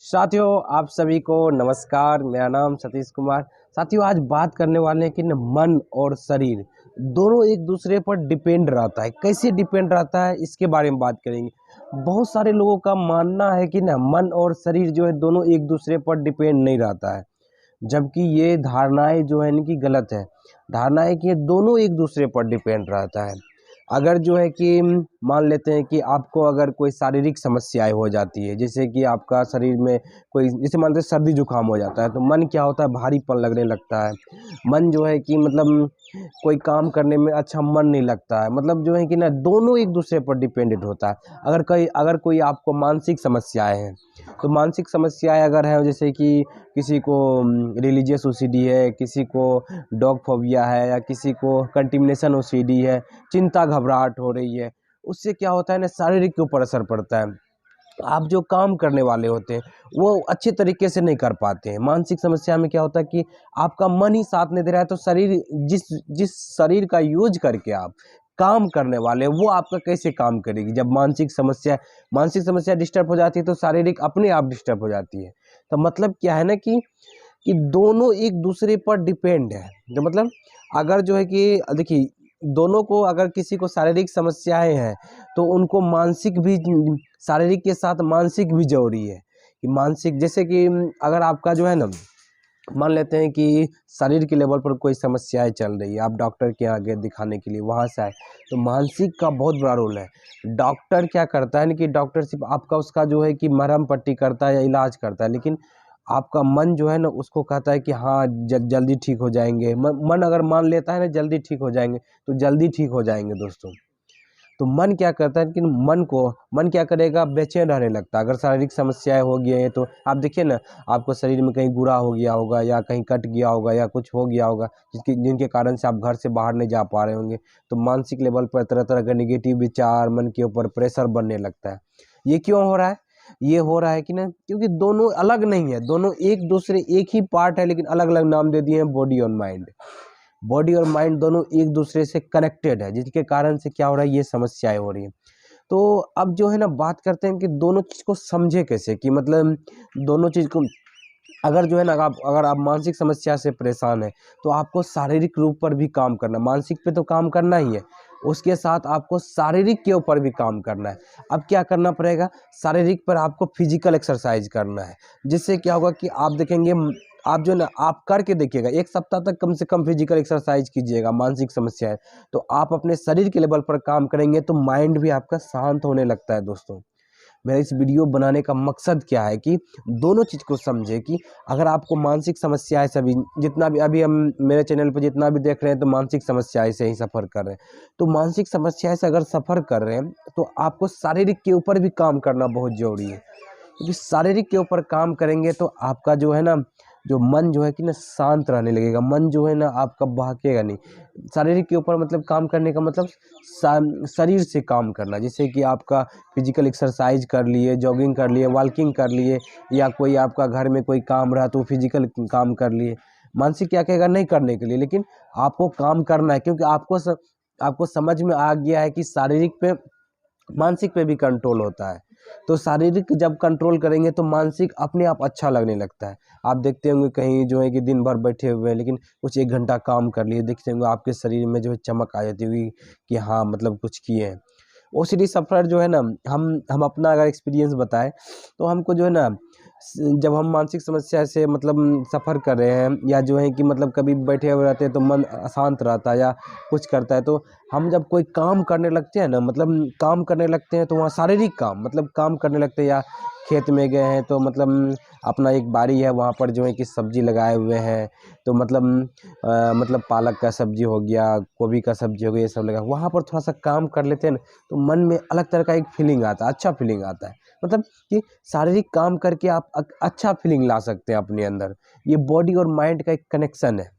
साथियों, आप सभी को नमस्कार। मेरा नाम सतीश कुमार। साथियों, आज बात करने वाले हैं कि न मन और शरीर दोनों एक दूसरे पर डिपेंड रहता है। कैसे डिपेंड रहता है इसके बारे में बात करेंगे। बहुत सारे लोगों का मानना है कि न मन और शरीर जो है दोनों एक दूसरे पर डिपेंड नहीं रहता है, जबकि ये धारणाएं जो है इनकी गलत है। धारणा है कि ये दोनों एक दूसरे पर डिपेंड रहता है। अगर जो है कि मान लेते हैं कि आपको अगर कोई शारीरिक समस्याएं हो जाती है, जैसे कि आपका शरीर में कोई, जैसे मानते हैं सर्दी जुकाम हो जाता है, तो मन क्या होता है, भारीपन लगने लगता है। मन जो है कि मतलब कोई काम करने में अच्छा मन नहीं लगता है। मतलब जो है कि ना दोनों एक दूसरे पर डिपेंडेंट होता है। अगर कोई आपको मानसिक समस्याएं हैं, तो मानसिक समस्याएं अगर है, जैसे कि किसी को रिलीजियस ओसीडी है, किसी को डॉग फोबिया है, या किसी को कंटिमिनेशन ओसीडी है, चिंता घबराहट हो रही है, उससे क्या होता है ना, शारीरिक के ऊपर असर पड़ता है। आप जो काम करने वाले होते हैं वो अच्छे तरीके से नहीं कर पाते हैं। मानसिक समस्या में क्या होता है कि आपका मन ही साथ नहीं दे रहा है, तो शरीर जिस जिस शरीर का यूज करके आप काम करने वाले हैं वो आपका कैसे काम करेगी। जब मानसिक समस्या डिस्टर्ब हो जाती है तो शारीरिक अपने आप डिस्टर्ब हो जाती है। तो मतलब क्या है ना कि दोनों एक दूसरे पर डिपेंड है। जो मतलब अगर जो है कि देखिए, दोनों को, अगर किसी को शारीरिक समस्याएं हैं तो उनको मानसिक भी, शारीरिक के साथ मानसिक भी जरूरी है। कि मानसिक, जैसे कि अगर आपका जो है ना, मान लेते हैं कि शरीर के लेवल पर कोई समस्याएं चल रही है, आप डॉक्टर के आगे दिखाने के लिए वहां से आए, तो मानसिक का बहुत बड़ा रोल है। डॉक्टर क्या करता है ना कि डॉक्टर सिर्फ आपका उसका जो है कि मरहम पट्टी करता है या इलाज करता है, लेकिन आपका मन जो है ना उसको कहता है कि हाँ जल्दी ठीक हो जाएंगे। मन अगर मान लेता है ना जल्दी ठीक हो जाएंगे, तो जल्दी ठीक हो जाएंगे दोस्तों। तो मन क्या करता है कि मन क्या करेगा, बेचैन रहने लगता है। अगर शारीरिक समस्याएं हो गई हैं तो आप देखिए ना, आपको शरीर में कहीं गुरा हो गया होगा, या कहीं कट गया होगा, या कुछ हो गया होगा जिनके कारण से आप घर से बाहर नहीं जा पा रहे होंगे। तो मानसिक लेवल पर तरह तरह का नेगेटिव विचार, मन के ऊपर प्रेशर बनने लगता है। ये क्यों हो रहा है? ये हो रहा है कि ना, क्योंकि दोनों अलग नहीं है, दोनों एक दूसरे, एक ही पार्ट है, लेकिन अलग अलग नाम दे दिए हैं, बॉडी और माइंड। बॉडी और माइंड दोनों एक दूसरे से कनेक्टेड है, जिसके कारण से क्या हो रहा है, ये समस्याएं हो रही हैं। तो अब जो है ना, बात करते हैं कि दोनों चीज को समझे कैसे, कि मतलब दोनों चीज को, अगर जो है ना, अगर आप मानसिक समस्या से परेशान है, तो आपको शारीरिक रूप पर भी काम करना, मानसिक पे तो काम करना ही है, उसके साथ आपको शारीरिक के ऊपर भी काम करना है। अब क्या करना पड़ेगा, शारीरिक पर आपको फिजिकल एक्सरसाइज करना है। जिससे क्या होगा कि आप देखेंगे, आप जो है ना, आप करके देखिएगा, 1 सप्ताह तक कम से कम फिजिकल एक्सरसाइज कीजिएगा। मानसिक समस्या है तो आप अपने शरीर के लेवल पर काम करेंगे तो माइंड भी आपका शांत होने लगता है दोस्तों। मेरा इस वीडियो बनाने का मकसद क्या है कि दोनों चीज़ को समझे, कि अगर आपको मानसिक समस्याएं, सभी जितना भी अभी हम मेरे चैनल पर जितना भी देख रहे हैं, तो मानसिक समस्याएं से ही सफ़र कर रहे हैं। तो मानसिक समस्याएं से अगर सफ़र कर रहे हैं तो आपको शारीरिक के ऊपर भी काम करना बहुत ज़रूरी है। क्योंकि शारीरिक के ऊपर काम करेंगे तो आपका जो है ना, जो मन जो है कि ना शांत रहने लगेगा। मन जो है ना आपका बहकेगा नहीं। शारीरिक के ऊपर मतलब काम करने का मतलब शरीर से काम करना, जैसे कि आपका फिजिकल एक्सरसाइज कर लिए, जॉगिंग कर लिए, वॉकिंग कर लिए, या कोई आपका घर में कोई काम रहा तो फिजिकल काम कर लिए। मानसिक क्या कहेगा, नहीं करने के लिए, लेकिन आपको काम करना है, क्योंकि आपको समझ में आ गया है कि शारीरिक पे, मानसिक पे भी कंट्रोल होता है। तो शारीरिक जब कंट्रोल करेंगे तो मानसिक अपने आप अच्छा लगने लगता है। आप देखते होंगे कहीं जो है कि दिन भर बैठे हुए हैं, लेकिन कुछ 1 घंटा काम कर लिए, देखते होंगे आपके शरीर में जो है चमक आ जाती होगी, कि हाँ मतलब कुछ किए हैं। ओसीडी सफ़र जो है ना, हम अपना अगर एक्सपीरियंस बताएं, तो हमको जो है ना, जब हम मानसिक समस्या से मतलब सफ़र कर रहे हैं, या जो है कि मतलब कभी बैठे हुए रहते हैं तो मन अशांत रहता है या कुछ करता है, तो हम जब कोई काम करने लगते हैं ना, मतलब काम करने लगते हैं, तो वहाँ शारीरिक काम, मतलब काम करने लगते हैं, या खेत में गए हैं तो मतलब अपना एक बाड़ी है, वहाँ पर जो है कि सब्जी लगाए हुए हैं, तो मतलब पालक का सब्जी हो गया, गोभी का सब्जी हो गया, ये सब लगा, वहाँ पर थोड़ा सा काम कर लेते हैं ना, तो मन में अलग तरह का एक फीलिंग आता है, अच्छा फीलिंग आता है। मतलब कि शारीरिक काम करके आप अच्छा फीलिंग ला सकते हैं अपने अंदर। ये बॉडी और माइंड का एक कनेक्शन है।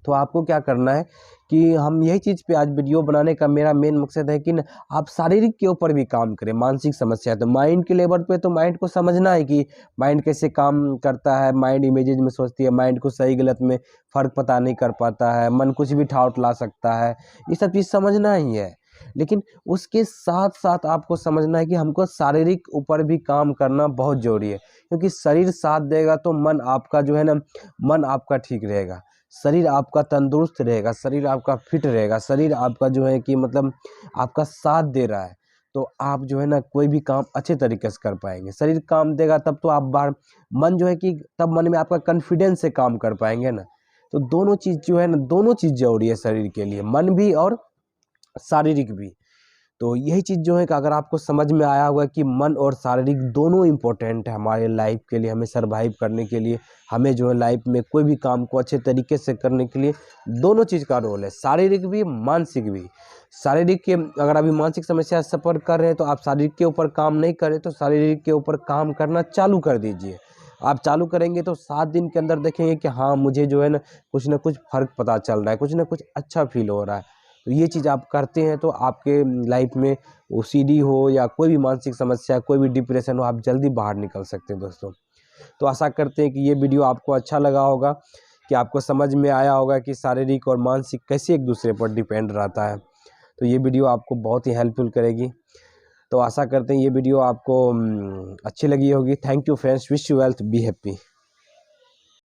तो आपको क्या करना है, कि हम यही चीज़ पे आज वीडियो बनाने का मेरा मेन मकसद है कि आप शारीरिक के ऊपर भी काम करें। मानसिक समस्या है तो माइंड के लेवल पे, तो माइंड को समझना है कि माइंड कैसे काम करता है। माइंड इमेजेस में सोचती है, माइंड को सही गलत में फ़र्क पता नहीं कर पाता है, मन कुछ भी ठाउट ला सकता है, ये सब चीज़ समझना ही है। लेकिन उसके साथ साथ आपको समझना है कि हमको शारीरिक ऊपर भी काम करना बहुत ज़रूरी है, क्योंकि शरीर साथ देगा तो मन आपका जो है ना, मन आपका ठीक रहेगा, शरीर आपका तंदुरुस्त रहेगा, शरीर आपका फिट रहेगा, शरीर आपका जो है कि मतलब आपका साथ दे रहा है, तो आप जो है ना कोई भी काम अच्छे तरीके से कर पाएंगे। शरीर काम देगा तब तो आप बाहर, मन जो है कि तब मन में आपका कॉन्फिडेंस से काम कर पाएंगे ना। तो दोनों चीज़ जो है ना, दोनों चीज़ जरूरी है शरीर के लिए, मन भी और शारीरिक भी। तो यही चीज़ जो है कि अगर आपको समझ में आया होगा कि मन और शारीरिक दोनों इम्पोर्टेंट है हमारे लाइफ के लिए, हमें सर्वाइव करने के लिए, हमें जो है लाइफ में कोई भी काम को अच्छे तरीके से करने के लिए दोनों चीज़ का रोल है, शारीरिक भी मानसिक भी। शारीरिक के अगर अभी मानसिक समस्या सफ़र कर रहे हैं तो आप शारीरिक के ऊपर काम नहीं करें तो शारीरिक के ऊपर काम करना चालू कर दीजिए। आप चालू करेंगे तो 7 दिन के अंदर देखेंगे कि हाँ, मुझे जो है ना कुछ फ़र्क पता चल रहा है, कुछ ना कुछ अच्छा फ़ील हो रहा है। तो ये चीज़ आप करते हैं तो आपके लाइफ में ओसीडी हो या कोई भी मानसिक समस्या, कोई भी डिप्रेशन हो, आप जल्दी बाहर निकल सकते हैं दोस्तों। तो आशा करते हैं कि ये वीडियो आपको अच्छा लगा होगा, कि आपको समझ में आया होगा कि शारीरिक और मानसिक कैसे एक दूसरे पर डिपेंड रहता है। तो ये वीडियो आपको बहुत ही हेल्पफुल करेगी। तो आशा करते हैं ये वीडियो आपको अच्छी लगी होगी। Thank you friends, wish you wealth, be happy.